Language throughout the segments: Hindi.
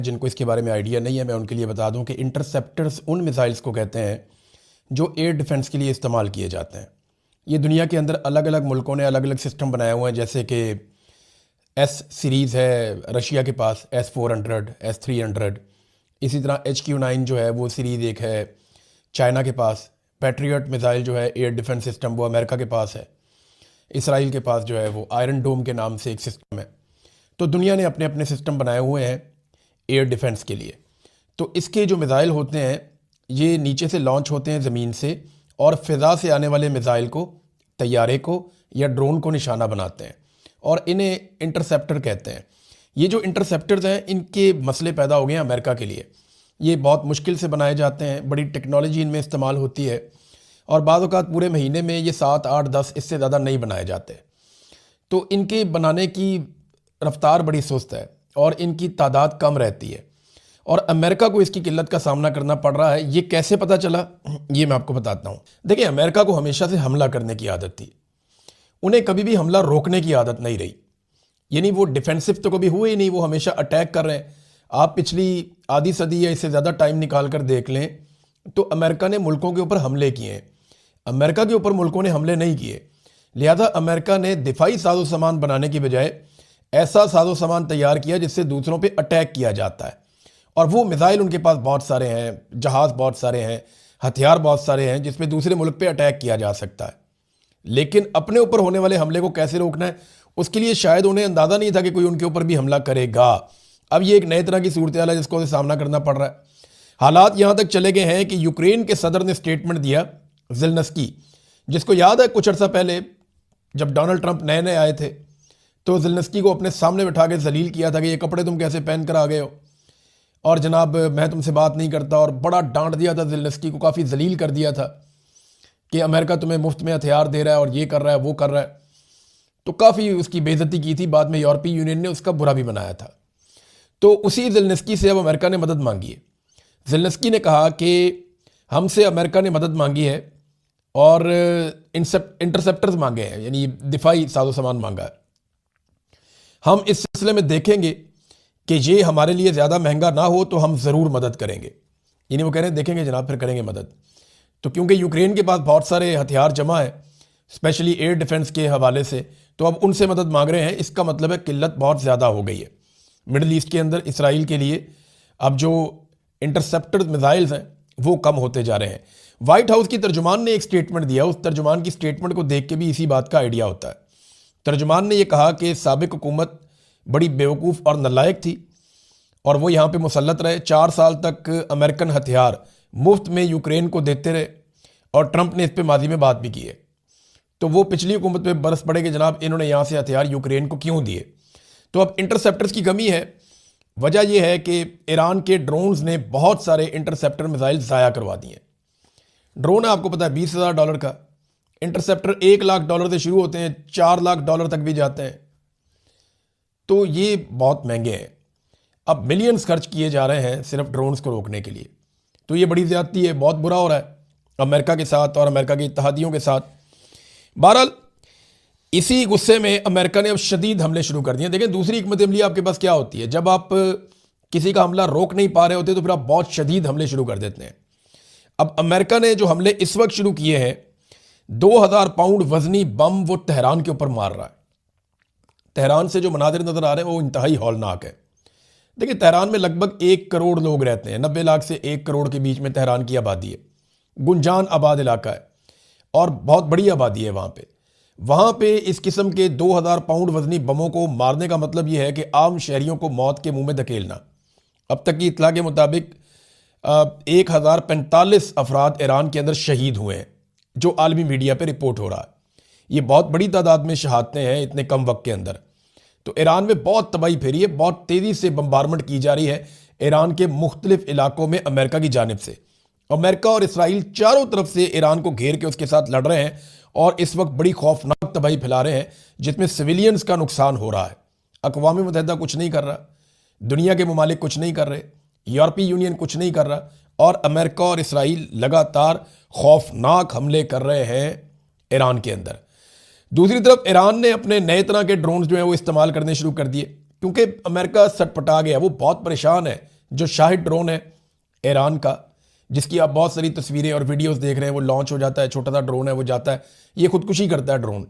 जिनको इसके बारे में आइडिया नहीं है, मैं उनके लिए बता दूं कि इंटरसेप्टर्स उन मिसाइल्स को कहते हैं जो एयर डिफेंस के लिए इस्तेमाल किए जाते हैं। ये दुनिया के अंदर अलग अलग मुल्कों ने अलग अलग सिस्टम बनाए हुए हैं, जैसे कि एस सीरीज़ है रशिया के पास, S-400, S-300। इसी तरह HQ-9 जो है वो सीरीज़ एक है चाइना के पास। पैट्रियट मिसाइल जो है एयर डिफेंस सिस्टम वो अमेरिका के पास है। इसराइल के पास जो है वो आयरन डोम के नाम से एक सिस्टम है। तो दुनिया ने अपने अपने सिस्टम बनाए हुए हैं एयर डिफेंस के लिए। तो इसके जो मिसाइल होते हैं ये नीचे से लॉन्च होते हैं ज़मीन से, और फ़िज़ा से आने वाले मिसाइल को, तैयारे को या ड्रोन को निशाना बनाते हैं, और इन्हें इंटरसेप्टर कहते हैं। ये जो इंटरसेप्टर्स हैं इनके मसले पैदा हो गए हैं अमेरिका के लिए। ये बहुत मुश्किल से बनाए जाते हैं, बड़ी टेक्नोलॉजी इनमें इस्तेमाल होती है, और बाज़ औक़ात पूरे महीने में ये 7, 8, 10 इससे ज़्यादा नहीं बनाए जाते। तो इनके बनाने की रफ्तार बड़ी सुस्त है और इनकी तादाद कम रहती है, और अमेरिका को इसकी किल्लत का सामना करना पड़ रहा है। ये कैसे पता चला, ये मैं आपको बताता हूँ। देखिए, अमेरिका को हमेशा से हमला करने की आदत थी, उन्हें कभी भी हमला रोकने की आदत नहीं रही। यानी वो डिफेंसिव तो कभी हुए ही नहीं, वो हमेशा अटैक कर रहे हैं। आप पिछली आधी सदी या इससे ज़्यादा टाइम निकाल कर देख लें तो अमेरिका ने मुल्कों के ऊपर हमले किए हैं, अमेरिका के ऊपर मुल्कों ने हमले नहीं किए। लिहाजा अमेरिका ने दिफाई साजो सामान बनाने की बजाय ऐसा साजो सामान तैयार किया जिससे दूसरों पे अटैक किया जाता है, और वो मिसाइल उनके पास बहुत सारे हैं, जहाज़ बहुत सारे हैं, हथियार बहुत सारे हैं जिसमें दूसरे मुल्क पे अटैक किया जा सकता है। लेकिन अपने ऊपर होने वाले हमले को कैसे रोकना है, उसके लिए शायद उन्हें अंदाज़ा नहीं था कि कोई उनके ऊपर भी हमला करेगा। अब ये एक नए तरह की सूरत हाल है जिसको सामना करना पड़ रहा है। हालात यहाँ तक चले गए हैं कि यूक्रेन के सदर ने स्टेटमेंट दिया, ज़ेलेंस्की, जिसको याद है कुछ अर्सा पहले जब डोनाल्ड ट्रंप नए नए आए थे तो ज़ेलेंस्की को अपने सामने बिठा के जलील किया था कि ये कपड़े तुम कैसे पहन कर आ गए हो, और जनाब मैं तुमसे बात नहीं करता, और बड़ा डांट दिया था ज़ेलेंस्की को, काफ़ी जलील कर दिया था कि अमेरिका तुम्हें मुफ्त में हथियार दे रहा है और ये कर रहा है वो कर रहा है। तो काफ़ी उसकी बेइज्जती की थी। बाद में यूरोपीय यूनियन ने उसका बुरा भी बनाया था। तो उसी ज़ेलेंस्की से अब अमेरिका ने मदद मांगी है। ज़ेलेंस्की ने कहा कि हमसे अमेरिका ने मदद मांगी है और इंटरसेप्टर्स मांगे हैं, यानी दिफाई साजो सामान मांगा है। हम इस सिलसिले में देखेंगे कि ये हमारे लिए ज़्यादा महंगा ना हो तो हम ज़रूर मदद करेंगे। यानी वो कह रहे हैं देखेंगे जनाब, फिर करेंगे मदद। तो क्योंकि यूक्रेन के पास बहुत सारे हथियार जमा है, स्पेशली एयर डिफेंस के हवाले से, तो अब उनसे मदद मांग रहे हैं। इसका मतलब है किल्लत बहुत ज़्यादा हो गई है मिडल ईस्ट के अंदर। इसराइल के लिए अब जो इंटरसेप्टर मिसाइल्स हैं वो कम होते जा रहे हैं। वाइट हाउस की तर्जुमान ने एक स्टेटमेंट दिया, उस तर्जुमान की स्टेटमेंट को देख के भी इसी बात का आइडिया होता है। तर्जुमान ने यह कहा कि साबिक हुकूमत बड़ी बेवकूफ़ और नालायक थी और वो यहाँ पे मुसल्लत रहे। 4 साल तक अमेरिकन हथियार मुफ्त में यूक्रेन को देते रहे, और ट्रंप ने इस पर माजी में बात भी की है। तो वो पिछली हुकूमत पे बरस पड़े कि जनाब इन्होंने यहाँ से हथियार यूक्रेन को क्यों दिए। तो अब इंटरसेप्टर्स की कमी है। वजह यह है कि ईरान के ड्रोन्स ने बहुत सारे इंटरसेप्टर मिसाइल ज़ाया करवा दिए। ड्रोन आपको पता है $20,000 का, इंटरसेप्टर $1 लाख से शुरू होते हैं, $4 लाख तक भी जाते हैं। तो ये बहुत महंगे हैं। अब मिलियंस खर्च किए जा रहे हैं सिर्फ ड्रोन्स को रोकने के लिए। तो ये बड़ी ज़्यादती है, बहुत बुरा हो रहा है अमेरिका के साथ और अमेरिका के इत्तहादियों के साथ। बहरहाल इसी गुस्से में अमेरिका ने अब शदीद हमले शुरू कर दिए। देखें, दूसरी हिकमत अमली आपके पास क्या होती है, जब आप किसी का हमला रोक नहीं पा रहे होते तो फिर आप बहुत शदीद हमले शुरू कर देते हैं। अब अमेरिका ने जो हमले इस वक्त शुरू किए हैं, 2000 पाउंड वजनी बम वो तेहरान के ऊपर मार रहा है। तेहरान से जो मनाजिर नज़र आ रहे हैं वो इंतहाई हौलनाक है। देखिए, तेहरान में लगभग 1 करोड़ लोग रहते हैं, 90 लाख से 1 करोड़ के बीच में तेहरान की आबादी है। गुंजान आबाद इलाका है और बहुत बड़ी आबादी है वहाँ पे इस किस्म के 2000 पाउंड वजनी बमों को मारने का मतलब यह है कि आम शहरियों को मौत के मुंह में धकेलना। अब तक की इतला के मुताबिक 1045 अफराद ईरान के अंदर शहीद हुए हैं, जो आलमी मीडिया पे रिपोर्ट हो रहा है। ये बहुत बड़ी तादाद में शहादतें हैं इतने कम वक्त के अंदर। तो ईरान में बहुत तबाही फैली है, बहुत तेज़ी से बम्बारमेंट की जा रही है ईरान के मुख्तलिफ इलाकों में अमेरिका की जानिब से। अमेरिका और इसराइल चारों तरफ से ईरान को घेर के उसके साथ लड़ रहे हैं और इस वक्त बड़ी खौफनाक तबाही फैला रहे हैं जिसमें सिविलियंस का नुकसान हो रहा है। अक़वाम मुत्तहिदा कुछ नहीं कर रहा, दुनिया के ममालिक कुछ नहीं कर रहे, यूरोपीय यूनियन कुछ नहीं कर रहा, और अमेरिका और इसराइल लगातार खौफनाक हमले कर रहे हैं ईरान के अंदर। दूसरी तरफ ईरान ने अपने नए तरह के ड्रोन्स जो हैं वो इस्तेमाल करने शुरू कर दिए, क्योंकि अमेरिका सटपटा गया, वो बहुत परेशान है जो शाहिद ड्रोन है ईरान का, जिसकी आप बहुत सारी तस्वीरें और वीडियोस देख रहे हैं, वो लॉन्च हो जाता है, छोटा सा ड्रोन है, वो जाता है, ये खुदकुशी करता है ड्रोन,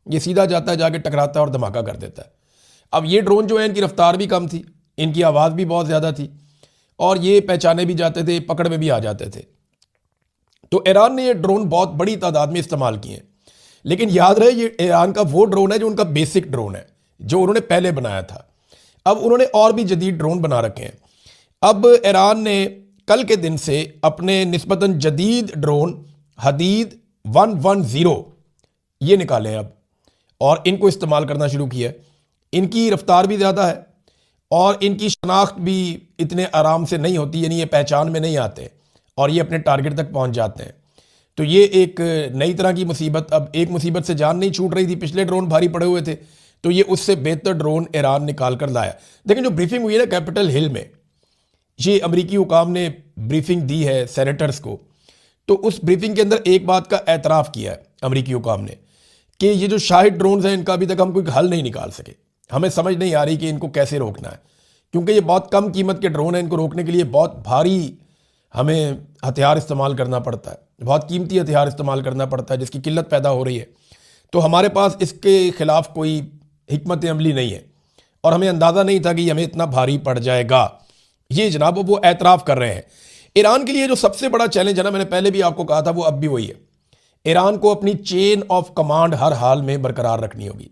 ये सीधा जाता है, जाके टकराता है और धमाका कर देता है। अब ये ड्रोन जो है इनकी रफ्तार भी कम थी, इनकी आवाज़ भी बहुत ज़्यादा थी, और ये पहचाने भी जाते थे, पकड़ में भी आ जाते थे। तो ईरान ने ये ड्रोन बहुत बड़ी तादाद में इस्तेमाल किए हैं। लेकिन याद रहे ये ईरान का वो ड्रोन है जो उनका बेसिक ड्रोन है, जो उन्होंने पहले बनाया था। अब उन्होंने और भी जदीद ड्रोन बना रखे हैं। अब ईरान ने कल के दिन से अपने निस्बतन जदीद ड्रोन हदीद 110 ये निकाले हैं अब, और इनको इस्तेमाल करना शुरू किया है। इनकी रफ्तार भी ज़्यादा है और इनकी शनाख्त भी इतने आराम से नहीं होती, यानी ये पहचान में नहीं आते और ये अपने टारगेट तक पहुंच जाते हैं। तो ये एक नई तरह की मुसीबत, अब एक मुसीबत से जान नहीं छूट रही थी, पिछले ड्रोन भारी पड़े हुए थे, तो ये उससे बेहतर ड्रोन ईरान निकाल कर लाया। लेकिन जो ब्रीफिंग हुई है ना कैपिटल हिल में, ये अमरीकी हुकाम ने ब्रीफिंग दी है सेनेटर्स को, तो उस ब्रीफिंग के अंदर एक बात का एतराफ़ किया है अमरीकी हुकाम ने कि ये जो शाहिद ड्रोन्स हैं इनका अभी तक हम कोई हल नहीं निकाल सके। हमें समझ नहीं आ रही कि इनको कैसे रोकना है, क्योंकि ये बहुत कम कीमत के ड्रोन हैं, इनको रोकने के लिए बहुत भारी हमें हथियार इस्तेमाल करना पड़ता है, बहुत कीमती हथियार इस्तेमाल करना पड़ता है, जिसकी किल्लत पैदा हो रही है। तो हमारे पास इसके ख़िलाफ़ कोई हिकमत अमली नहीं है और हमें अंदाज़ा नहीं था कि हमें इतना भारी पड़ जाएगा। ये जनाब वो एतराफ़ कर रहे हैं। ईरान के लिए जो सबसे बड़ा चैलेंज है ना, मैंने पहले भी आपको कहा था, वो अब भी वही है। ईरान को अपनी चेन ऑफ कमांड हर हाल में बरकरार रखनी होगी।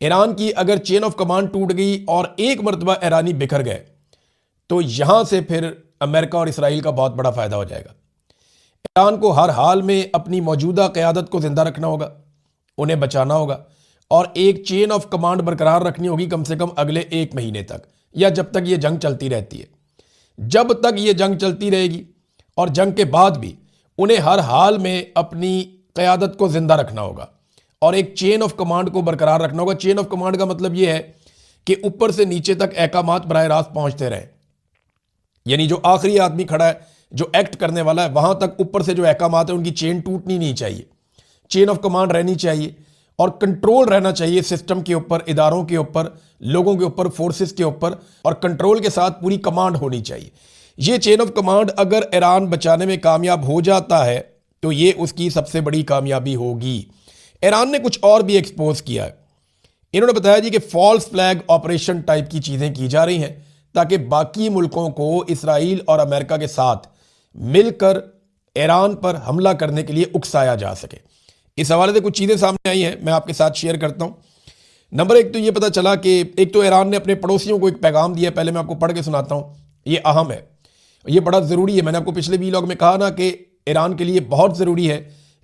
ईरान की अगर चेन ऑफ कमांड टूट गई और एक मरतबा ईरानी बिखर गए तो यहां से फिर अमेरिका और इसराइल का बहुत बड़ा फायदा हो जाएगा। ईरान को हर हाल में अपनी मौजूदा क़यादत को जिंदा रखना होगा, उन्हें बचाना होगा और एक चेन ऑफ कमांड बरकरार रखनी होगी कम से कम अगले 1 महीने तक, या जब तक ये जंग चलती रहती है। जब तक ये जंग चलती रहेगी और जंग के बाद भी उन्हें हर हाल में अपनी क़यादत को जिंदा रखना होगा और एक चेन ऑफ कमांड को बरकरार रखना होगा। चेन ऑफ कमांड का मतलब यह है कि ऊपर से नीचे तक अहकामात बराह रास्त पहुंचते रहे, यानी जो आखिरी आदमी खड़ा है, जो एक्ट करने वाला है, वहां तक ऊपर से जो अहकामात है उनकी चेन टूटनी नहीं चाहिए, चेन ऑफ कमांड रहनी चाहिए और कंट्रोल रहना चाहिए सिस्टम के ऊपर, इदारों के ऊपर, लोगों के ऊपर, फोर्सेस के ऊपर, और कंट्रोल के साथ पूरी कमांड होनी चाहिए। ये चेन ऑफ कमांड अगर ईरान बचाने में कामयाब हो जाता है तो ये उसकी सबसे बड़ी कामयाबी होगी। ईरान ने कुछ और भी एक्सपोज किया है। इन्होंने बताया जी कि फॉल्स फ्लैग ऑपरेशन टाइप की चीज़ें की जा रही हैं ताकि बाकी मुल्कों को इसराइल और अमेरिका के साथ मिलकर ईरान पर हमला करने के लिए उकसाया जा सके। इस हवाले से कुछ चीज़ें सामने आई हैं, मैं आपके साथ शेयर करता हूं। नंबर 1 तो ये पता चला कि एक तो ईरान ने अपने पड़ोसियों को एक पैगाम दिया, पहले मैं आपको पढ़ के सुनाता हूं, ये अहम है, ये बड़ा ज़रूरी है। मैंने आपको पिछले व्लॉग में कहा ना कि ईरान के लिए बहुत ज़रूरी है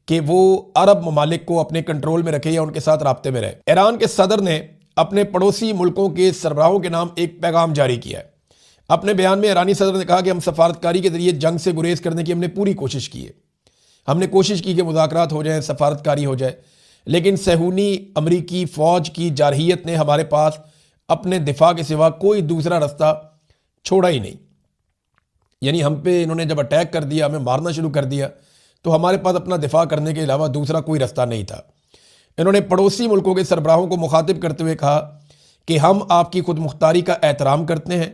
कि वो अरब ममालिक को अपने कंट्रोल में रखे या उनके साथ राब्ते में रहे। ईरान के सदर ने अपने पड़ोसी मुल्कों के सरबराहों के नाम एक पैगाम जारी किया है। अपने बयान में ईरानी सदर ने कहा कि हम सफारतकारी के जरिए जंग से गुरेज करने की हमने पूरी कोशिश की है, हमने कोशिश की कि मुज़ाकरात हो जाए, सफारतकारी हो जाए, लेकिन सहूनी अमरीकी फ़ौज की जारहियत ने हमारे पास अपने दिफा के सिवा कोई दूसरा रास्ता छोड़ा ही नहीं। यानी हम पे इन्होंने जब अटैक कर दिया, हमें मारना शुरू कर दिया, तो हमारे पास अपना दिफा करने के अलावा दूसरा कोई रास्ता नहीं था। इन्होंने पड़ोसी मुल्कों के सरबराहों को मुखातिब करते हुए कहा कि हम आपकी खुद मुख्तारी का एहतराम करते हैं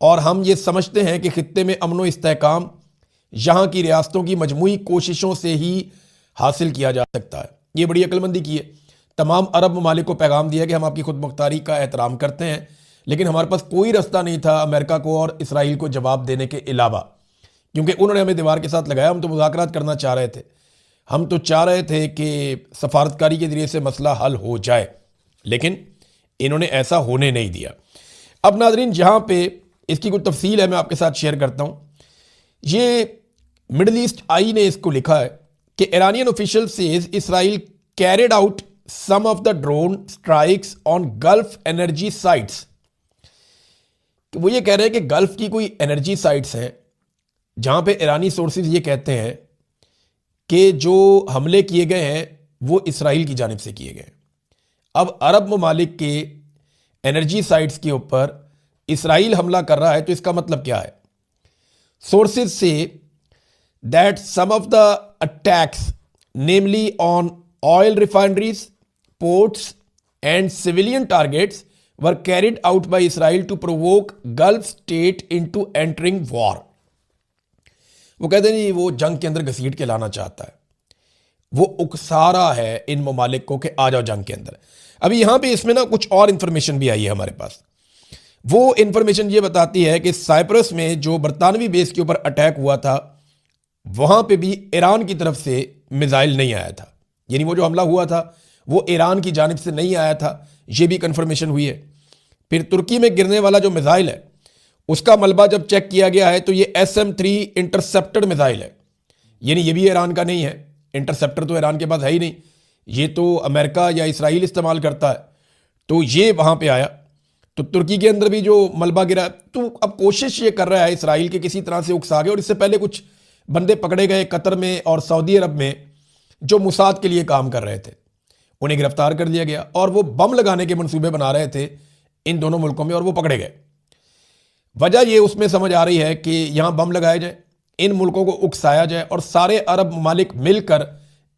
और हम ये समझते हैं कि खित्ते में अमन व इस्तेहकाम यहाँ की रियासतों की मजमूई कोशिशों से ही हासिल किया जा सकता है। ये बड़ी अक्लमंदी की है। तमाम अरब ममालिक को पैगाम दिया कि हम आपकी खुद मुख्तारी का एहतराम करते हैं, लेकिन हमारे पास कोई रास्ता नहीं था अमेरिका को और इसराइल को जवाब देने के अलावा, क्योंकि उन्होंने हमें दीवार के साथ लगाया। हम तो मुज़ाकरात करना चाह रहे थे, हम तो चाह रहे थे कि सफारतकारी के जरिए से मसला हल हो जाए, लेकिन इन्होंने ऐसा होने नहीं दिया। अब नाजरीन, जहाँ पे इसकी कुछ तफसील है मैं आपके साथ शेयर करता हूँ। ये मिडल ईस्ट आई ने इसको लिखा है कि Iranian official says Israel carried out some of the drone strikes on Gulf energy sites. वो ये कह रहे हैं कि गल्फ की कोई एनर्जी साइट्स हैं जहां पे ईरानी सोर्सेज ये कहते हैं कि जो हमले किए गए हैं वो इसराइल की जानिब से किए गए। अब अरब ममालिक के एनर्जी साइट्स के ऊपर इसराइल हमला कर रहा है, तो इसका मतलब क्या है? सोर्सेज से that some of the attacks, namely on oil refineries, ports and civilian targets, were carried out by Israel to provoke Gulf state into entering war. वो कहते हैं जी वो जंग के अंदर घसीट के लाना चाहता है, वो उकसा रहा है इन ममालिक को कि आ जाओ जंग के अंदर। अभी यहां पे इसमें ना कुछ और इंफॉर्मेशन भी आई है हमारे पास। वो इंफॉर्मेशन ये बताती है कि साइप्रस में जो बरतानवी बेस के ऊपर अटैक हुआ था वहां पे भी ईरान की तरफ से मिसाइल नहीं आया था, यानी वो जो हमला हुआ था वो ईरान की जानिब से नहीं आया था, ये भी कंफर्मेशन हुई है। फिर तुर्की में गिरने वाला जो मिसाइल है उसका मलबा जब चेक किया गया है तो ये SM-3 इंटरसेप्टर मिसाइल है, यानी ये भी ईरान का नहीं है। इंटरसेप्टर तो ईरान के पास है ही नहीं, ये तो अमेरिका या इसराइल इस्तेमाल करता है। तो ये वहां पे आया, तो तुर्की के अंदर भी जो मलबा गिरा, तो अब कोशिश ये कर रहा है इसराइल के किसी तरह से उकसा के, और इससे पहले कुछ बंदे पकड़े गए कतर में और सऊदी अरब में जो मुसाद के लिए काम कर रहे थे, उन्हें गिरफ्तार कर लिया गया और वो बम लगाने के मंसूबे बना रहे थे इन दोनों मुल्कों में, और वो पकड़े गए। वजह ये उसमें समझ आ रही है कि यहां बम लगाए जाए, इन मुल्कों को उकसाया जाए और सारे अरब ममालिक मिलकर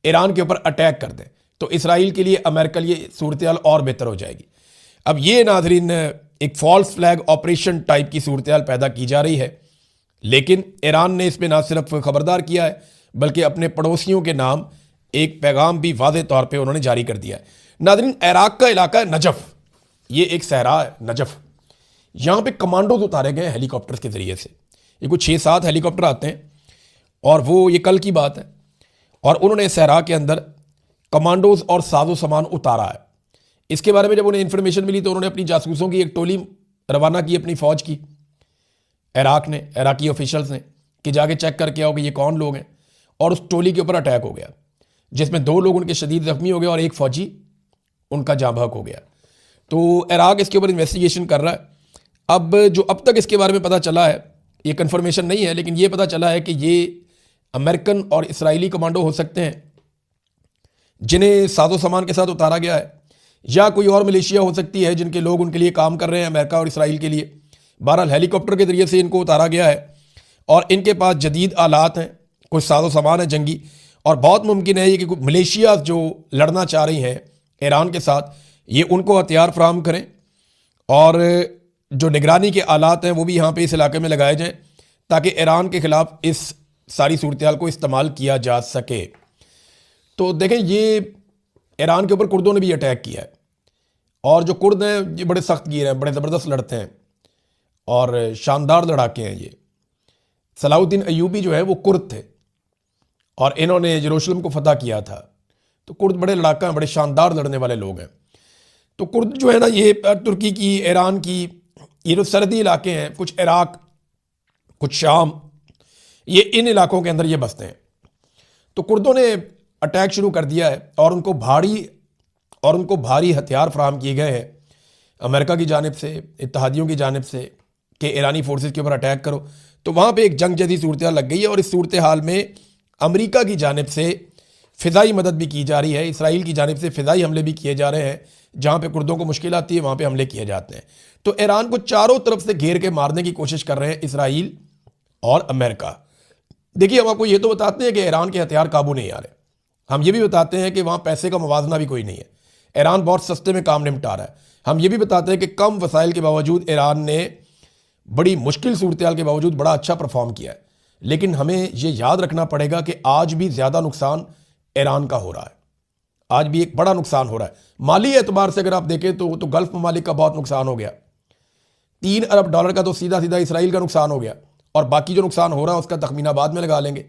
ईरान के ऊपर अटैक कर दें, तो इसराइल के लिए, अमेरिका के लिए सूरत हाल और बेहतर हो जाएगी। अब ये नाजरीन एक फॉल्स फ्लैग ऑपरेशन टाइप की सूरत हाल पैदा की जा रही है, लेकिन ईरान ने इसमें ना सिर्फ खबरदार किया है बल्कि अपने पड़ोसियों के नाम एक पैगाम भी वाज़े तौर पे उन्होंने जारी कर दिया है। नाज़रीन, इराक का इलाका है नजफ, ये एक सहरा है नजफ, यहाँ पे कमांडोज उतारे गए हेलीकॉप्टर के ज़रिए से। ये कुछ 6-7 हेलीकॉप्टर आते हैं और वो ये कल की बात है, और उन्होंने सहरा के अंदर कमांडोज और साजो सामान उतारा है। इसके बारे में जब उन्हें इंफॉर्मेशन मिली तो उन्होंने अपनी जासूसों की एक टोली रवाना की, अपनी फ़ौज की, इराक ने, इराकी ऑफिशियल्स ने, कि जाके चेक करके आओ कि ये कौन लोग हैं। और उस टोली के ऊपर अटैक हो गया जिसमें 2 लोग उनके शदीद जख्मी हो गए और एक फ़ौजी उनका जाँ बहक हो गया। तो इराक इसके ऊपर इन्वेस्टिगेशन कर रहा है। अब जो अब तक इसके बारे में पता चला है, ये कंफर्मेशन नहीं है, लेकिन ये पता चला है कि ये अमेरिकन और इसराइली कमांडो हो सकते हैं जिन्हें साजो सामान के साथ उतारा गया है, या कोई और मलेशिया हो सकती है जिनके लोग उनके लिए काम कर रहे हैं, अमेरिका और इसराइल के लिए। बहरहाल हेलीकॉप्टर के जरिए से इनको उतारा गया है और इनके पास जदीद आलात हैं, कुछ साजो सामान है जंगी, और बहुत मुमकिन है ये कि मलेशिया जो लड़ना चाह रही हैं ईरान के साथ, ये उनको हथियार फराहम करें और जो निगरानी के आलात हैं वो भी यहाँ पे इस इलाके में लगाए जाएं ताकि ईरान के खिलाफ इस सारी सूरत हाल को इस्तेमाल किया जा सके। तो देखें, ये ईरान के ऊपर कुर्दों ने भी अटैक किया है, और जो कुर्द हैं ये बड़े सख्त गिर हैं, बड़े ज़बरदस्त लड़ते हैं और शानदार लड़ाके हैं। ये सलाहुद्दीन अयूबी जो है वो कुर्द थे और इन्होंने यरूशलेम को फतह किया था। तो कुर्द बड़े लड़ाका हैं, बड़े शानदार लड़ने वाले लोग हैं। तो कुर्द जो है ना, ये तुर्की की, ईरान की, ये जो सरहदी इलाके हैं, कुछ इराक, कुछ शाम, ये इन इलाकों के अंदर ये बसते हैं। तो कुर्दों ने अटैक शुरू कर दिया है और उनको भारी हथियार फराहम किए गए हैं अमेरिका की जानिब से, इत्तेहादियों की जानिब से, कि ईरानी फोर्सेस के ऊपर अटैक करो। तो वहाँ पे एक जंग जैसी सूरत हाल लग गई है और इस सूरत हाल में अमेरिका की जानिब से फ़िज़ाई मदद भी की जा रही है, इसराइल की जानिब से फ़िज़ाई हमले भी किए जा रहे हैं। जहाँ पे कुर्दों को मुश्किल आती है वहाँ पे हमले किए जाते हैं। तो ईरान को चारों तरफ से घेर के मारने की कोशिश कर रहे हैं इसराइल और अमेरिका। देखिए, हम आपको ये तो बताते हैं कि ईरान के हथियार काबू नहीं आ रहे, हम ये भी बताते हैं कि वहाँ पैसे का मुवाजना भी कोई नहीं है, ईरान बहुत सस्ते में काम निपटा रहा है। हम ये भी बताते हैं कि कम वसाइल के बावजूद ईरान ने बड़ी मुश्किल सूरत हाल के बावजूद बड़ा अच्छा परफॉर्म किया है। लेकिन हमें ये याद रखना पड़ेगा कि आज भी ज़्यादा नुकसान ईरान का हो रहा है, आज भी एक बड़ा नुकसान हो रहा है। माली एतबार से अगर आप देखें तो गल्फ ममालिक का बहुत नुकसान हो गया, $3 अरब का तो सीधा सीधा इसराइल का नुकसान हो गया, और बाकी जो नुकसान हो रहा है उसका तखमीना बाद में लगा लेंगे।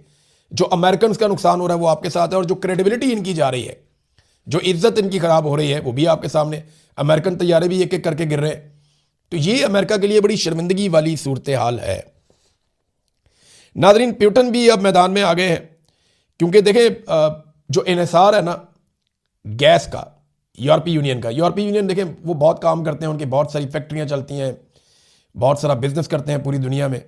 जो अमेरिकन का नुकसान हो रहा है वो आपके साथ है, और जो क्रेडिबिलिटी इनकी जा रही है, जो इज्जत इनकी खराब हो रही है, वो भी आपके सामने। अमेरिकन तैयारे भी एक एक करके गिर रहे हैं। तो ये अमेरिका के लिए बड़ी शर्मिंदगी वाली सूरत हाल है। नाजरीन, प्यूटन भी अब मैदान में आ गए हैं, क्योंकि देखें जो इन्हिसार है ना गैस का, यूरोपीय यूनियन देखें वो बहुत काम करते हैं, उनकी बहुत सारी फैक्ट्रियाँ चलती हैं, बहुत सारा बिजनेस करते हैं पूरी दुनिया में।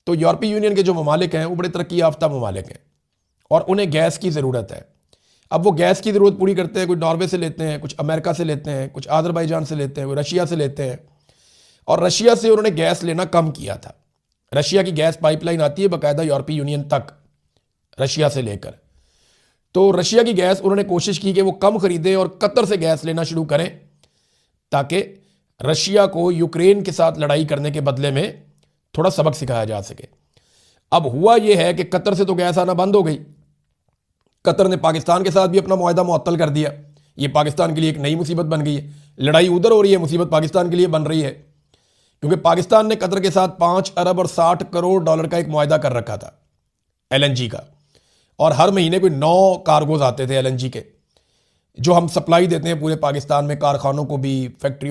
तो यूरोपीय यूनियन के जो ममालिक हैं वो बड़े तरक्की याफ्ता ममालिक हैं और उन्हें गैस की ज़रूरत है। अब वो गैस की ज़रूरत पूरी करते हैं, कुछ नॉर्वे से लेते हैं, कुछ अमेरिका से लेते हैं, कुछ आज़रबाईजान से लेते हैं, वो रशिया से लेते हैं। और रशिया से उन्होंने गैस लेना कम किया था। रशिया की गैस पाइपलाइन आती है बाकायदा यूरोपीय यूनियन तक, रशिया से लेकर। तो रशिया की गैस उन्होंने कोशिश की कि वो कम खरीदें और कतर से गैस लेना शुरू करें, ताकि रशिया को यूक्रेन के साथ लड़ाई करने के बदले में थोड़ा सबक सिखाया जा सके। अब हुआ यह है कि कतर से तो गैस आना बंद हो गई, कतर ने पाकिस्तान के साथ भी अपना मुआहदा मुअत्तल कर दिया। ये पाकिस्तान के लिए एक नई मुसीबत बन गई है। लड़ाई उधर हो रही है, मुसीबत पाकिस्तान के लिए बन रही है, क्योंकि पाकिस्तान ने कतर के साथ 5 अरब और 60 करोड़ डॉलर का एक मुआहदा कर रखा था एलएनजी का, और हर महीने कोई 9 कार्गोज आते थे एलएनजी के, जो हम सप्लाई देते हैं पूरे पाकिस्तान में, कारखानों को भी, फैक्ट्रियों